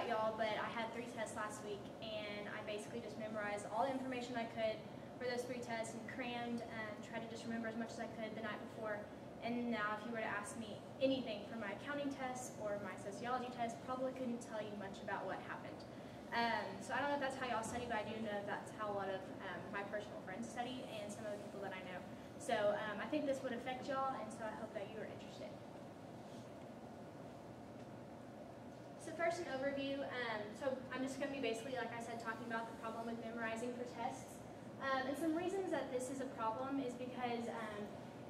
about y'all, but I had 3 tests last week, and I basically just memorized all the information I could for those 3 tests and crammed and tried to just remember as much as I could the night before. And now if you were to ask me anything from my accounting test or my sociology test, probably couldn't tell you much about what happened. So I don't know if that's how y'all study, but I do know that's how a lot of my personal friends study and some of the people that I know. So I think this would affect y'all, and so I hope that you are interested. So first, an overview. So I'm just going to be basically, like I said, talking about the problem with memorizing for tests. And some reasons that this is a problem is because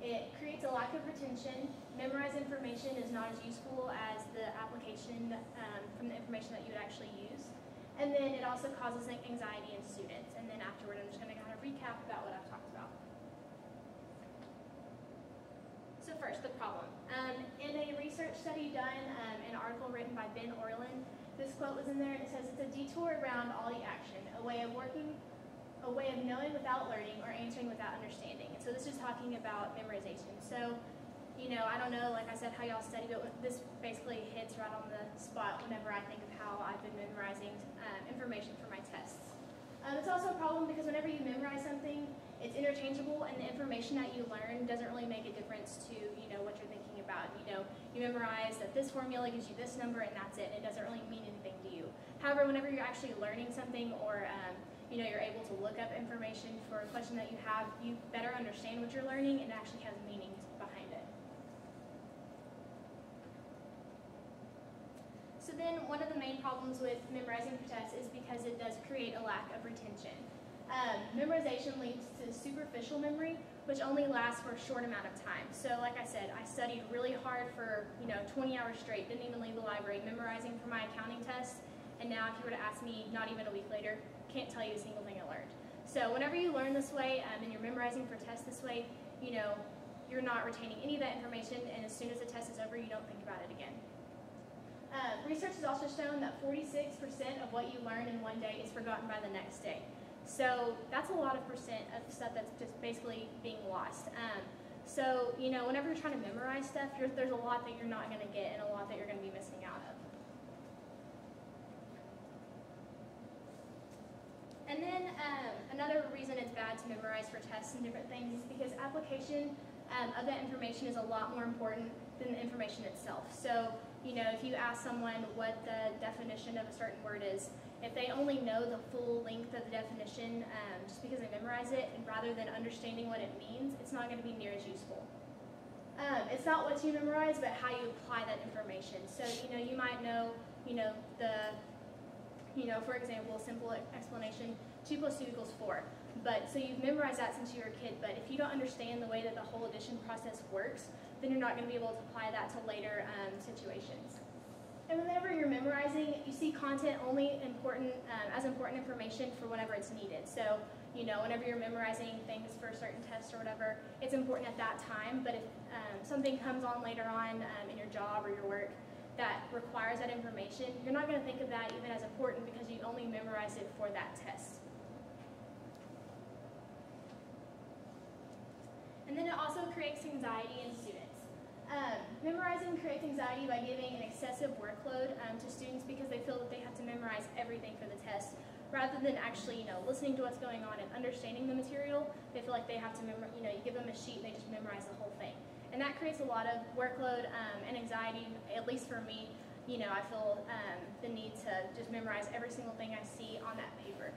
it creates a lack of retention. Memorized information is not as useful as the application from the information that you would actually use. And then it also causes anxiety in students. And then afterward, I'm just going to kind of recap about what I've talked about. So first, the problem. In a research study done, an article written by Ben Orlin, this quote was in there, and it says, "It's a detour around all the action, a way of knowing without learning or answering without understanding." And so this is talking about memorization. So, I don't know, like I said, how y'all study, but this basically hits right on the spot whenever I think of how I've been memorizing information for my tests. It's also a problem because whenever you memorize something, it's interchangeable, and the information that you learn doesn't really make a difference to what you're thinking about. You memorize that this formula gives you this number, and that's it. It doesn't really mean anything to you. However, whenever you're actually learning something, or you're able to look up information for a question that you have, you better understand what you're learning, and it actually has meaning behind it. So then one of the main problems with memorizing for tests is because it does create a lack of retention. Memorization leads to superficial memory, which only lasts for a short amount of time. So like I said, I studied really hard for 20 hours straight, didn't even leave the library, memorizing for my accounting test, and now if you were to ask me not even a week later, can't tell you a single thing I learned. So whenever you learn this way and you're memorizing for tests this way, you're not retaining any of that information, and as soon as the test is over, you don't think about it again. Research has also shown that 46% of what you learn in one day is forgotten by the next day. So that's a lot of percent of stuff that's just basically being lost. So, whenever you're trying to memorize stuff, there's a lot that you're not going to get and a lot that you're going to be missing out of. And then another reason it's bad to memorize for tests and different things is because application of that information is a lot more important than the information itself. So, if you ask someone what the definition of a certain word is, if they only know the full length of the definition just because they memorize it, and rather than understanding what it means, it's not going to be near as useful. It's not what you memorize, but how you apply that information. So, you might know, for example, a simple explanation, 2 + 2 = 4. But, so you've memorized that since you were a kid, but if you don't understand the way that the whole addition process works, then you're not going to be able to apply that to later situations. And whenever you're memorizing, you see content only as important information for whenever it's needed. So, whenever you're memorizing things for a certain test or whatever, it's important at that time, but if something comes on later on in your job or your work that requires that information, you're not going to think of that even as important because you only memorized it for that test. And then it also creates anxiety in students. Memorizing creates anxiety by giving an excessive workload to students because they feel that they have to memorize everything for the test, rather than actually, listening to what's going on and understanding the material. They feel like they have to you give them a sheet and they just memorize the whole thing. And that creates a lot of workload and anxiety, at least for me. I feel the need to just memorize every single thing I see on that paper.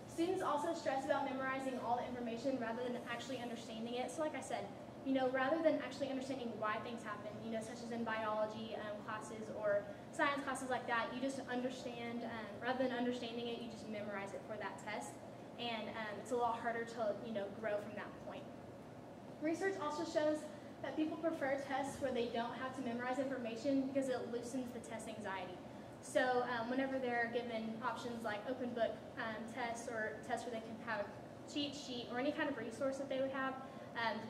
Students also stress about memorizing all the information rather than actually understanding it. So like I said, rather than actually understanding why things happen, such as in biology classes or science classes like that, you just understand, rather than understanding it, you just memorize it for that test. And it's a lot harder to, grow from that point. Research also shows that people prefer tests where they don't have to memorize information because it loosens the test anxiety. So whenever they're given options like open book tests or tests where they can have a cheat sheet or any kind of resource that they would have,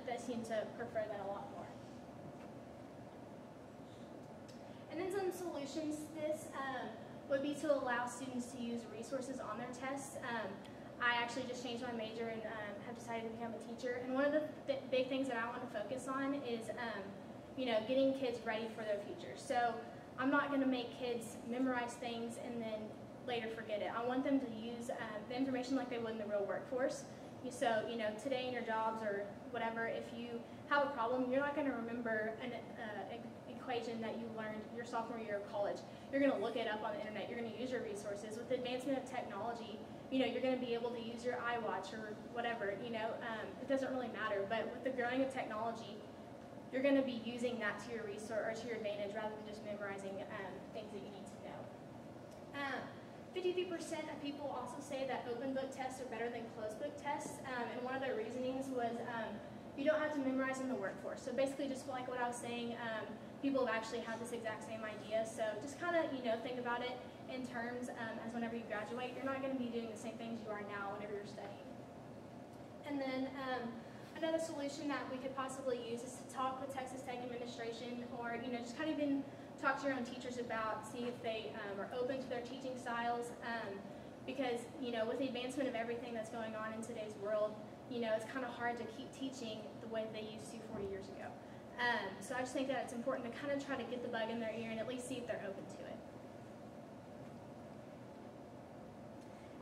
they seem to prefer that a lot more. And then some solutions to this would be to allow students to use resources on their tests. I actually just changed my major and have decided to become a teacher. And one of the big things that I want to focus on is, getting kids ready for their future. So I'm not going to make kids memorize things and then later forget it. I want them to use the information like they would in the real workforce. So, today in your jobs or whatever, if you have a problem, you're not going to remember an equation that you learned your sophomore year of college. You're going to look it up on the internet. You're going to use your resources. With the advancement of technology, you're going to be able to use your iWatch or whatever. It doesn't really matter. But with the growing of technology, you're going to be using that to your resource or to your advantage rather than just memorizing things that you need to know. 53% of people also say that open book tests are better than closed book tests, and one of their reasonings was you don't have to memorize in the workforce. So basically, just like what I was saying, people have actually had this exact same idea. So just kind of think about it in terms as whenever you graduate, you're not going to be doing the same things you are now whenever you're studying. And then another solution that we could possibly use is to talk with Texas Tech administration, or just kind of even talk to your own teachers about, see if they are open to their teaching styles, because with the advancement of everything that's going on in today's world, it's kind of hard to keep teaching the way they used to 40 years ago. So I just think that it's important to kind of try to get the bug in their ear and at least see if they're open to it.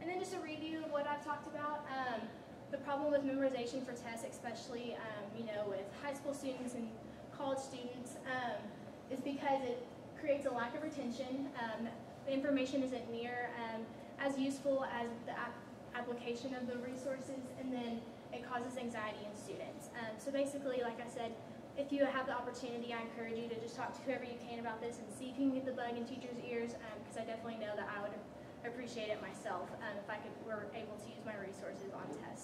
And then just a review of what I've talked about. The problem with memorization for tests, especially with high school students and college students, is because it creates a lack of retention. The information isn't near as useful as the application of the resources, and then it causes anxiety in students. So basically, like I said, if you have the opportunity, I encourage you to just talk to whoever you can about this and see if you can get the bug in teachers' ears, because I definitely know that I would appreciate it myself if were able to use my resources on tests.